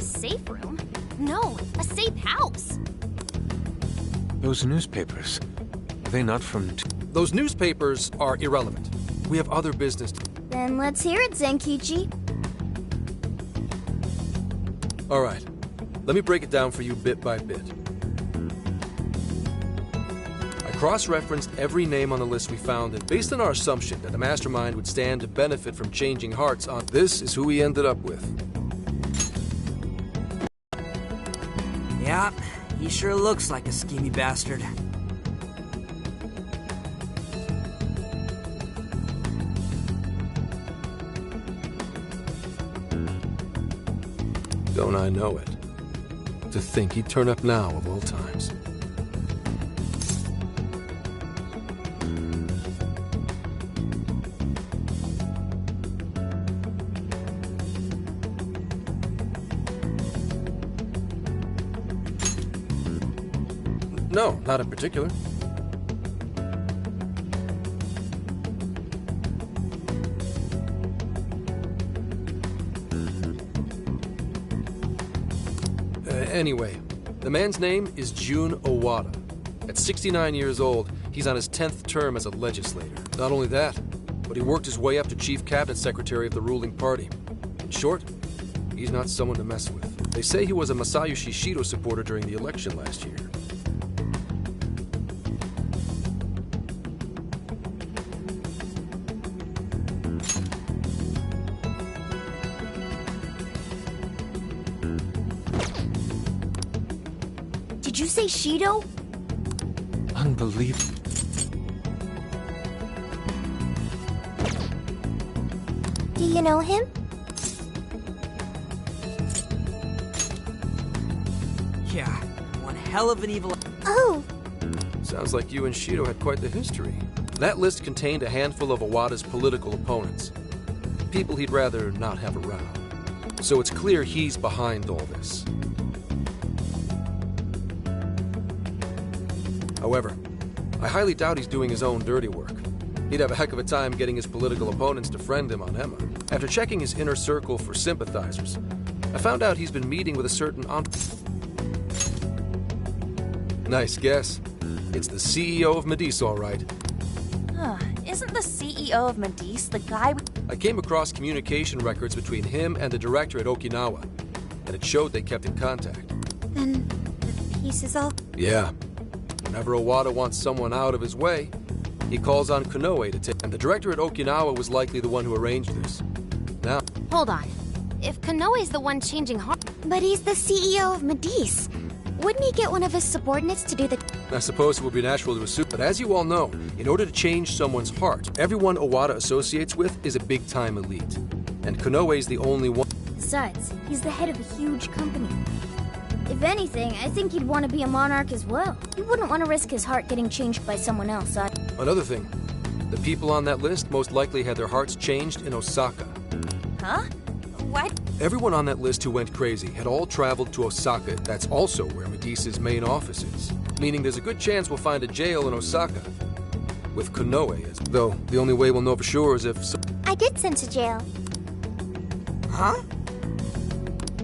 safe room? No, a safe house. Those newspapers, are they not from... Those newspapers are irrelevant. We have other business. Then let's hear it, Zenkichi. All right, let me break it down for you bit by bit. I cross-referenced every name on the list we found, and based on our assumption that the mastermind would stand to benefit from changing hearts on... This is who we ended up with. Yeah, he sure looks like a schemy bastard. Don't I know it? To think he'd turn up now of all times. No, not in particular. Anyway, the man's name is Jun Owada. At 69 years old, he's on his 10th term as a legislator. Not only that, but he worked his way up to chief cabinet secretary of the ruling party. In short, he's not someone to mess with. They say he was a Masayoshi Shido supporter during the election last year. Did you say Shido? Unbelievable. Do you know him? Yeah, one hell of an evil... Oh! Sounds like you and Shido had quite the history. That list contained a handful of Owada's political opponents. People he'd rather not have around. So it's clear he's behind all this. However, I highly doubt he's doing his own dirty work. He'd have a heck of a time getting his political opponents to friend him on Emma. After checking his inner circle for sympathizers, I found out he's been meeting with a certain Nice guess. It's the CEO of Medice, all right. Isn't the CEO of Medice the guy I came across communication records between him and the director at Okinawa, and it showed they kept in contact. Then the piece is all... Yeah. Whenever Owada wants someone out of his way, he calls on Konoe to take... And the director at Okinawa was likely the one who arranged this. Now... Hold on. If Konoe's the one changing heart... But he's the CEO of Medice. Wouldn't he get one of his subordinates to do the... I suppose it would be natural to assume, but as you all know, in order to change someone's heart, everyone Owada associates with is a big-time elite. And Konoe's the only one... Besides, he's the head of a huge company. If anything, I think he'd want to be a monarch as well. He wouldn't want to risk his heart getting changed by someone else. Another thing, the people on that list most likely had their hearts changed in Osaka. Huh? What? Everyone on that list who went crazy had all traveled to Osaka. That's also where Medice's main office is. Meaning there's a good chance we'll find a jail in Osaka. With Konoe as... Though, the only way we'll know for sure is if... I did send to jail. Huh?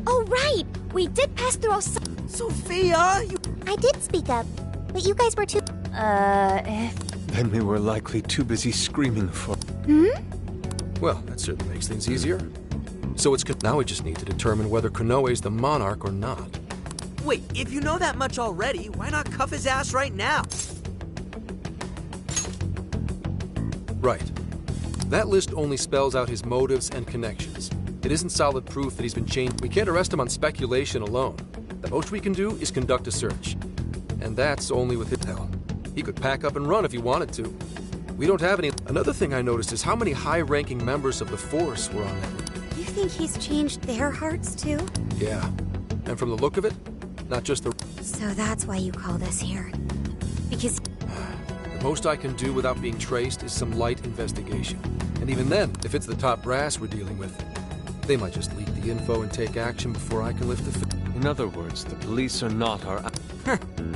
Oh, right! We did pass through Osaka. Sophia, you... I did speak up, but you guys were too... Then we were likely too busy screaming for... Well, that certainly makes things easier. So it's... Now we just need to determine whether Konoe's the monarch or not. Wait, if you know that much already, why not cuff his ass right now? Right. That list only spells out his motives and connections. It isn't solid proof that he's been changed. We can't arrest him on speculation alone. The most we can do is conduct a search. And that's only with his help. He could pack up and run if he wanted to. We don't have any... Another thing I noticed is how many high-ranking members of the Force were on that list. You think he's changed their hearts too? Yeah. And from the look of it, not just the... So that's why you called us here. Because... The most I can do without being traced is some light investigation. And even then, if it's the top brass we're dealing with, they might just leak the info and take action before I can lift the... In other words, the police are not our...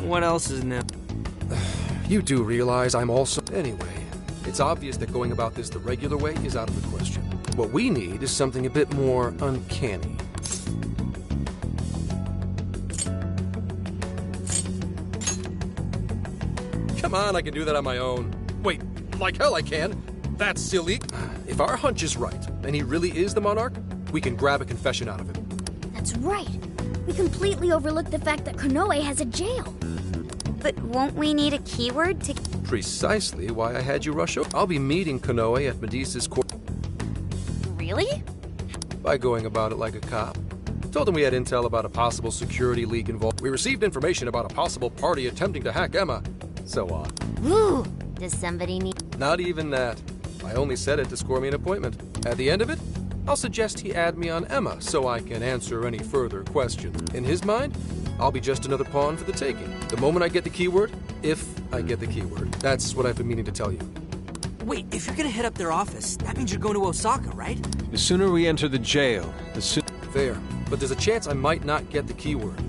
What else is new? You do realize I'm also... Anyway, it's obvious that going about this the regular way is out of the question. What we need is something a bit more uncanny. Come on, I can do that on my own. Wait, like hell I can. That's silly. If our hunch is right, and he really is the Monarch, we can grab a confession out of him. That's right. We completely overlooked the fact that Konoe has a jail. But won't we need a keyword to... Precisely why I had you rush over. I'll be meeting Konoe at Medea's court. Really? By going about it like a cop. Told him we had intel about a possible security leak involved. We received information about a possible party attempting to hack Emma. So on. Woo! Does somebody need... Not even that. I only said it to score me an appointment. At the end of it, I'll suggest he add me on Emma so I can answer any further questions. In his mind, I'll be just another pawn for the taking. The moment I get the keyword, if I get the keyword. That's what I've been meaning to tell you. Wait, if you're gonna head up their office, that means you're going to Osaka, right? The sooner we enter the jail, the sooner... Fair. But there's a chance I might not get the keyword.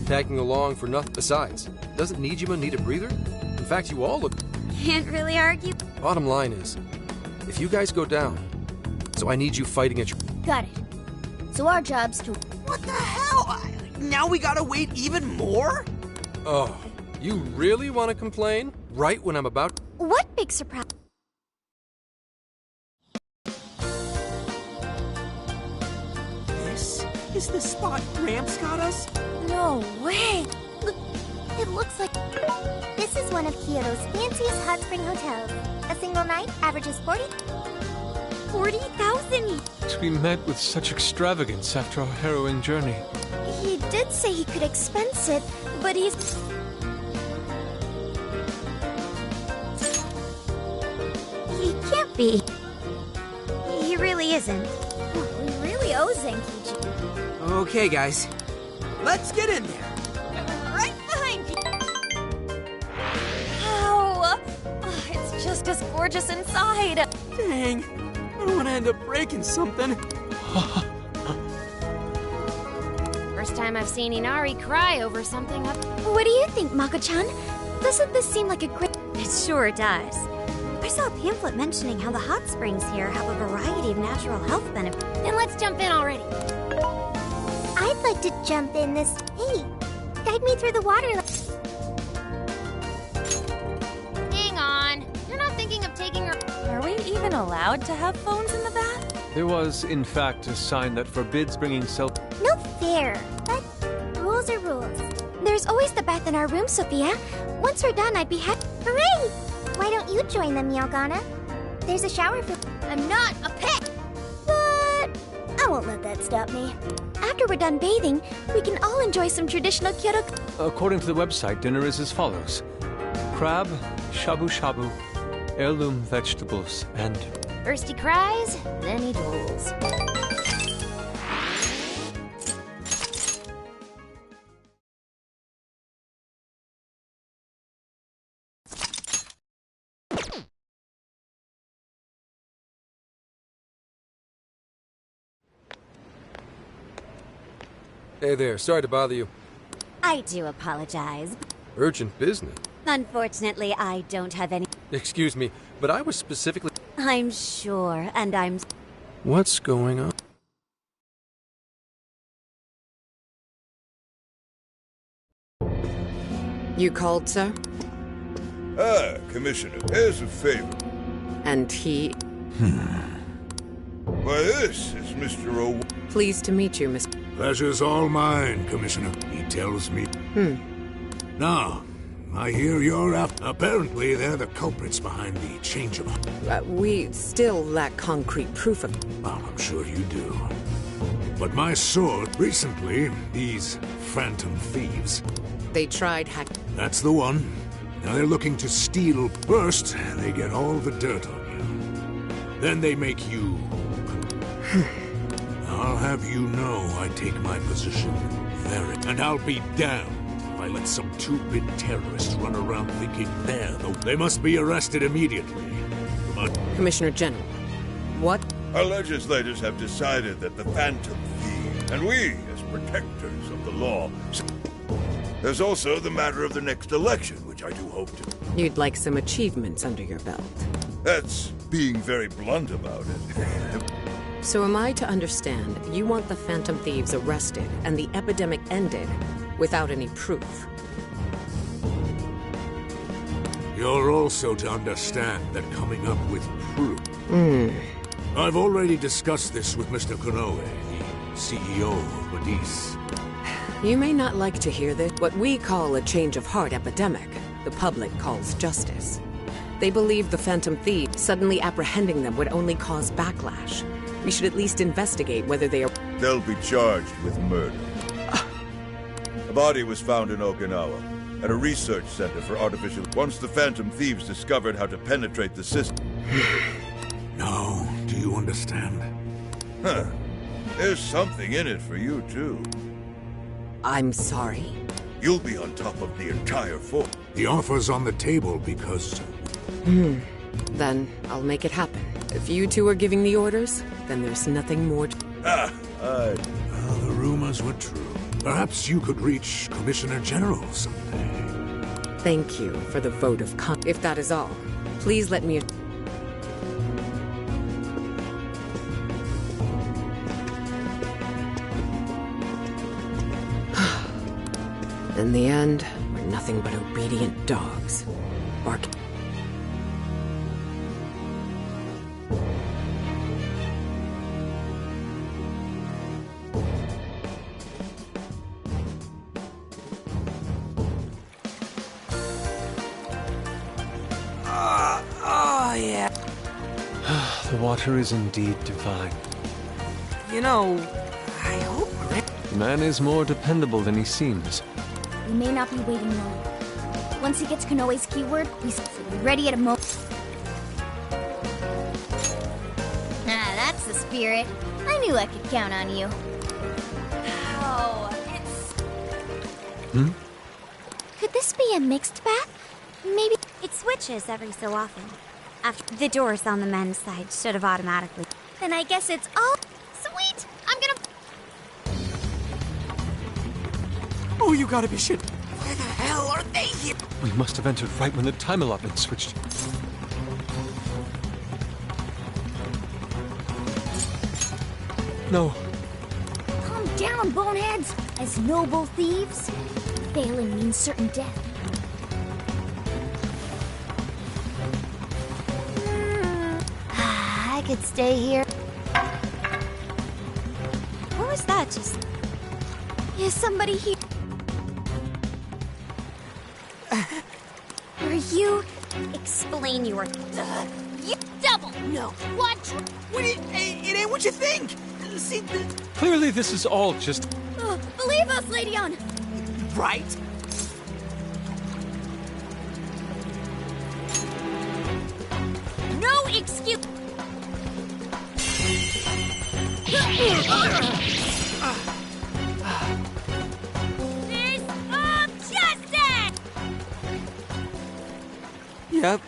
Tagging along for nothing. Besides, doesn't Nijima need a breather? In fact, you all look... Can't really argue. Bottom line is, if you guys go down, so I need you fighting at your... Got it. So our job's to... What the hell? Now we gotta wait even more? Oh, you really want to complain? Right when I'm about... What big surprise? This is the spot Gramps got us? No way. Look, it looks like... This is one of Kyoto's fanciest hot spring hotels. A single night averages 40,000. To be met with such extravagance after our harrowing journey. He did say he could expense it, but he's... He can't be. He really isn't. We really owe Zenkichi. Okay, guys. Let's get in there. Right behind you. Ow! It's just as gorgeous inside. Dang. I don't want to end up breaking something. First time I've seen Inari cry over something up... What do you think, Mako-chan? Doesn't this seem like a great... It sure does. I saw a pamphlet mentioning how the hot springs here have a variety of natural health benefits. And let's jump in already. I'd like to jump in this. Hey, guide me through the water. Hang on. You're not thinking of taking her... Are we even allowed to have phones in the bath? There was, in fact, a sign that forbids bringing cell... No fair, but rules are rules. There's always the bath in our room, Sophia. Once we're done, I'd be happy. Hooray! Why don't you join them, Yagana? There's a shower for... I'm not a pet! But I won't let that stop me. After we're done bathing, we can all enjoy some traditional Kyoto... According to the website, dinner is as follows. Crab, shabu-shabu, heirloom vegetables, and... First he cries, then he drools. Hey there, sorry to bother you. I do apologize. Urgent business. Unfortunately, I don't have any... Excuse me, but I was specifically... I'm sure, and I'm... What's going on? You called, sir? Ah, Commissioner, here's a favor. And he... Why, this is Mr. O... Pleased to meet you, Miss... Pleasure's all mine, Commissioner. He tells me. Now, I hear you're out. Apparently, they're the culprits behind the change of... we still lack concrete proof of... Well, I'm sure you do. But my sword, recently, these phantom thieves... They tried hack... That's the one. Now they're looking to steal. First, they get all the dirt on you. Then they make you... I'll have you know I take my position very... And I'll be damned if I let some two-bit terrorists run around thinking they're the... They must be arrested immediately. Commissioner General, what... Our legislators have decided that the Phantom Thieves, and we, as protectors of the law... There's also the matter of the next election, which I do hope to... You'd like some achievements under your belt. That's being very blunt about it. So am I to understand you want the Phantom Thieves arrested and the epidemic ended without any proof? You're also to understand that coming up with proof... I've already discussed this with Mr. Konoe, the CEO of Medis. You may not like to hear this. What we call a change of heart epidemic, the public calls justice. They believe the Phantom Thieves, suddenly apprehending them would only cause backlash. We should at least investigate whether they are... They'll be charged with murder. A body was found in Okinawa, at a research center for artificial... Once the Phantom Thieves discovered how to penetrate the system... Now, do you understand? Huh. There's something in it for you, too. I'm sorry? You'll be on top of the entire force. The offer's on the table because... Then I'll make it happen. If you two are giving the orders, then there's nothing more to... Well, the rumors were true. Perhaps you could reach Commissioner General someday. Thank you for the vote of If that is all, please let me... In the end, we're nothing but obedient dogs. Bark... Oh, yeah. The water is indeed divine. You know, I hope... Man is more dependable than he seems. We may not be waiting long. Once he gets Konoe's keyword, he's ready at a moment. Ah, that's the spirit. I knew I could count on you. Oh, it's... Could this be a mixed bath? Maybe... It switches every so often. After the doors on the men's side should have automatically... Then I guess it's all... Sweet! I'm gonna... Oh, you gotta be shit. Where the hell are they here? We must have entered right when the time allotment switched. No. Calm down, boneheads! As noble thieves, failing means certain death. I could stay here. What was that just... Is somebody here? Are you... Explain your... You double! No. What? What it ain't what you think. See, Clearly this is all just... Believe us, Leidon! right? No excuse! This of justice! Yep.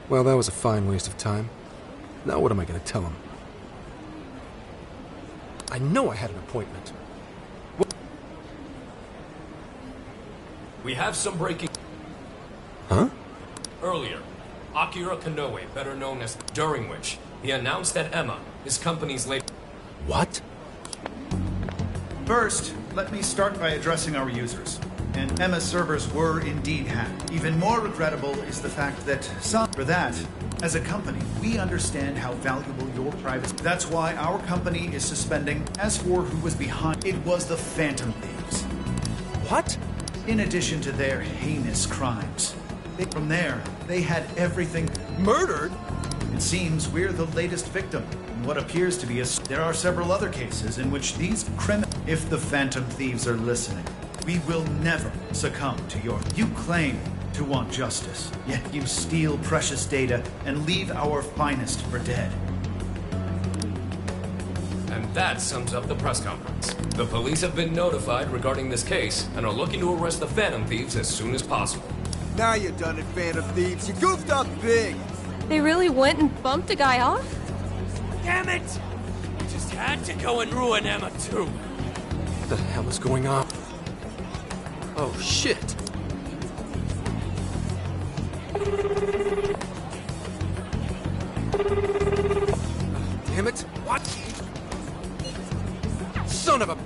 Well, that was a fine waste of time. Now what am I going to tell him? I know I had an appointment. We have some breaking... Huh? Earlier, Akira Konoe, better known as... During which, he announced that Emma, his company's late... What? First, let me start by addressing our users. And Emma's servers were indeed hacked. Even more regrettable is the fact that for that, as a company, we understand how valuable your privacy. That's why our company is suspending. As for who was behind, it was the Phantom Thieves. What? In addition to their heinous crimes. From there, they had everything murdered. It seems we're the latest victim in what appears to be There are several other cases in which these criminals... If the Phantom Thieves are listening, we will never succumb to your... You claim to want justice, yet you steal precious data and leave our finest for dead. And that sums up the press conference. The police have been notified regarding this case and are looking to arrest the Phantom Thieves as soon as possible. Now you're done it, Phantom Thieves. You goofed up big. They really went and bumped a guy off? Damn it! We just had to go and ruin Emma too. What the hell is going on? Oh, shit! Damn it! What? Son of a...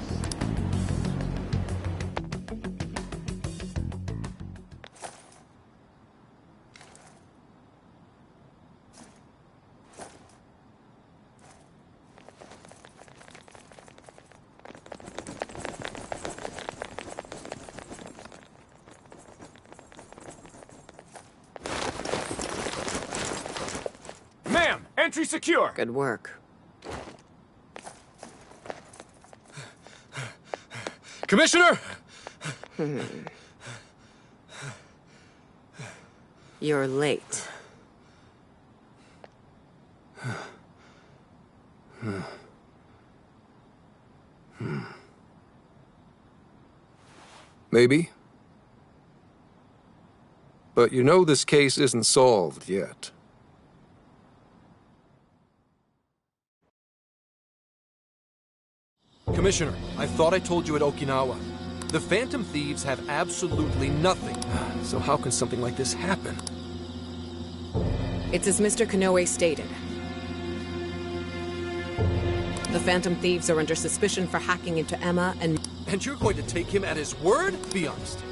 Ma'am, entry secure. Good work. Commissioner! You're late. Maybe. But you know this case isn't solved yet. Commissioner, I thought I told you at Okinawa. The Phantom Thieves have absolutely nothing. So how can something like this happen? It's as Mr. Konoe stated. The Phantom Thieves are under suspicion for hacking into Emma and... And you're going to take him at his word? Be honest.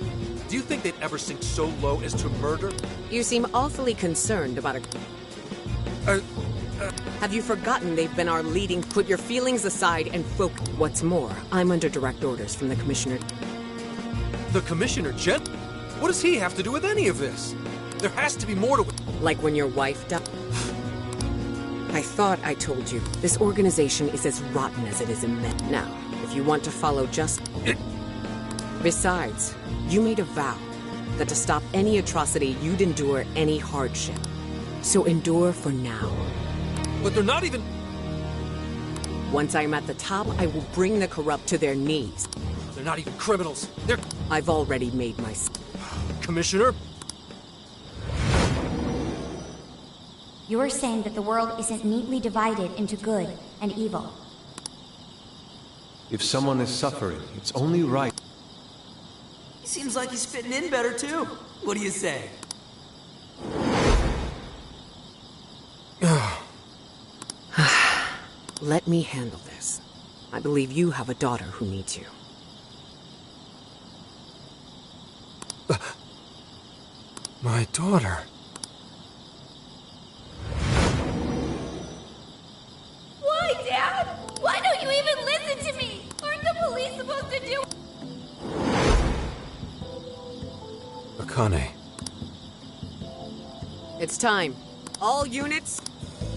Do you think they'd ever sink so low as to murder? You seem awfully concerned about a... Have you forgotten they've been our leading... Put your feelings aside and focus. What's more, I'm under direct orders from the Commissioner. The Commissioner Gen? What does he have to do with any of this? There has to be more to it. Like when your wife died? I thought I told you, this organization is as rotten as it is immense. Now, if you want to follow just... Besides, you made a vow that to stop any atrocity, you'd endure any hardship. So endure for now. But they're not even... Once I'm at the top, I will bring the corrupt to their knees. They're not even criminals. They're... I've already made my... Commissioner? You're saying that the world isn't neatly divided into good and evil. If someone is suffering, it's only right. He seems like he's fitting in better, too. What do you say? Let me handle this. I believe you have a daughter who needs you. My daughter. Why, Dad? Why don't you even listen to me? Aren't the police supposed to do... Akane. It's time. All units...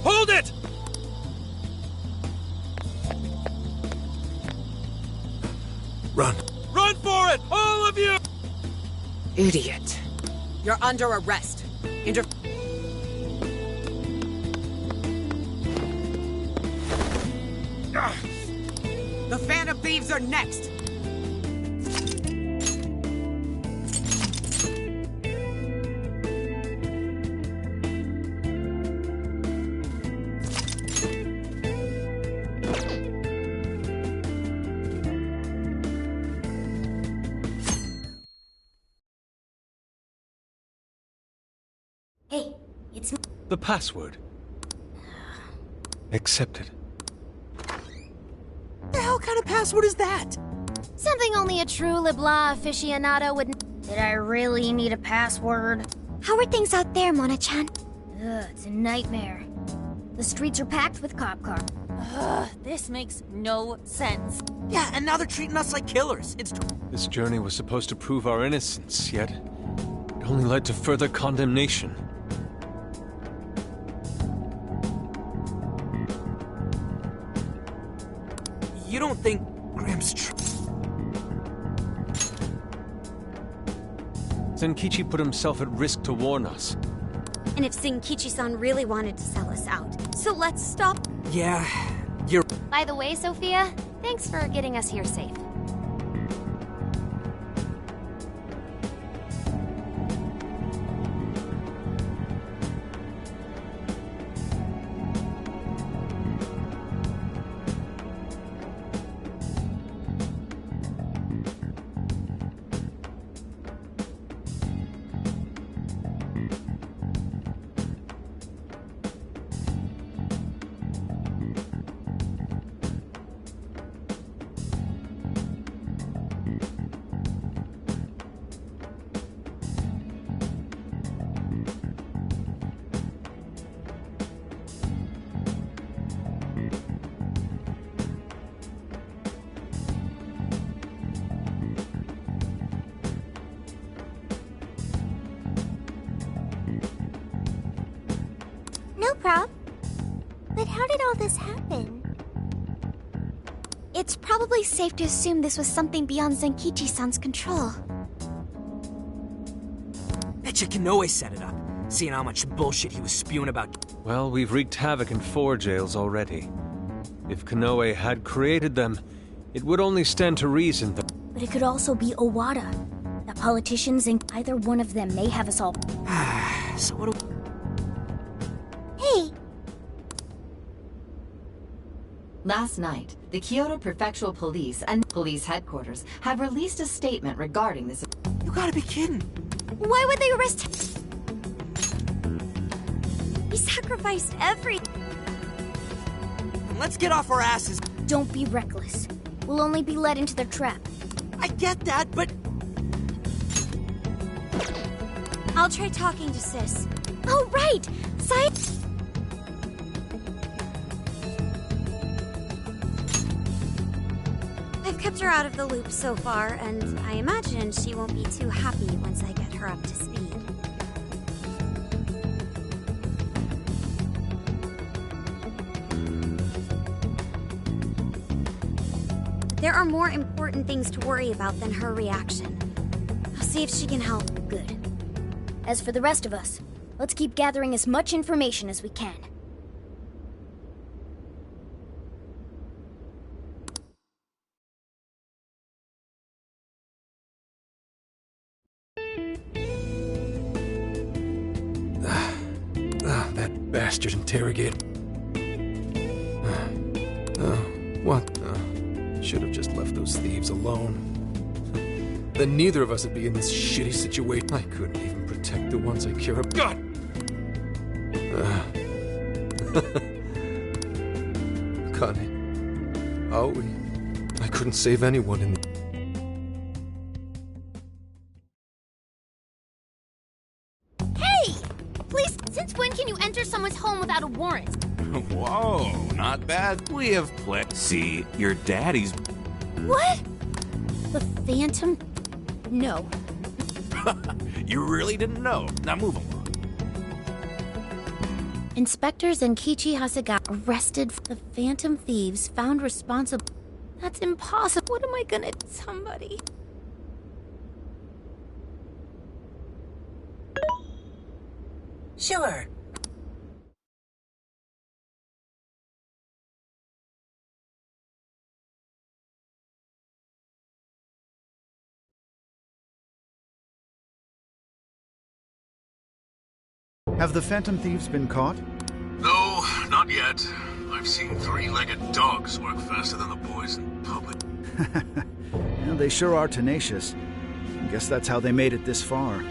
Hold it! Run. Run for it! All of you! Idiot. You're under arrest. The Phantom Thieves are next! Hey, it's... The password. Accepted. The hell kind of password is that? Something only a true LeBlanc aficionado would... Did I really need a password? How are things out there, Mona-chan? Ugh, it's a nightmare. The streets are packed with cop cars. Ugh, this makes no sense. Yeah, and now they're treating us like killers. It's... This journey was supposed to prove our innocence, yet it only led to further condemnation. You don't think Gramps... Zenkichi put himself at risk to warn us. And if Zenkichi-san really wanted to sell us out, so let's stop. Yeah, you're... By the way, Sophia, thanks for getting us here safe. Crab? But how did all this happen? It's probably safe to assume this was something beyond Zenkichi-san's control. Betcha Konoe set it up, seeing how much bullshit he was spewing about. Well, we've wreaked havoc in 4 jails already. If Konoe had created them, it would only stand to reason that... But it could also be Owada. The politicians and either one of them may have us all... So what do... Hey! Last night, the Kyoto Prefectural Police and Police Headquarters have released a statement regarding this... You gotta be kidding! Why would they arrest him? He sacrificed everything. Let's get off our asses. Don't be reckless. We'll only be led into their trap. I get that, but... I'll try talking to Sis. Oh, right! I've kept her out of the loop so far, and I imagine she won't be too happy once I get her up to speed. There are more important things to worry about than her reaction. I'll see if she can help. Good. As for the rest of us, let's keep gathering as much information as we can. That bastard interrogator. What? Should have just left those thieves alone. Then neither of us would be in this shitty situation. I couldn't even protect the ones I care about. God! Kane. Aoi. I couldn't save anyone in the... Hey! Please, since when can you enter someone's home without a warrant? Whoa, not bad. We have See, your daddy's... What? The Phantom? No. You really didn't know. Now move along. Inspectors Zenkichi Hasegawa arrested the Phantom Thieves found responsible. That's impossible. What am I gonna... Somebody... Sure. Have the Phantom Thieves been caught? No, not yet. I've seen 3-legged dogs work faster than the boys in public. Well, they sure are tenacious. I guess that's how they made it this far.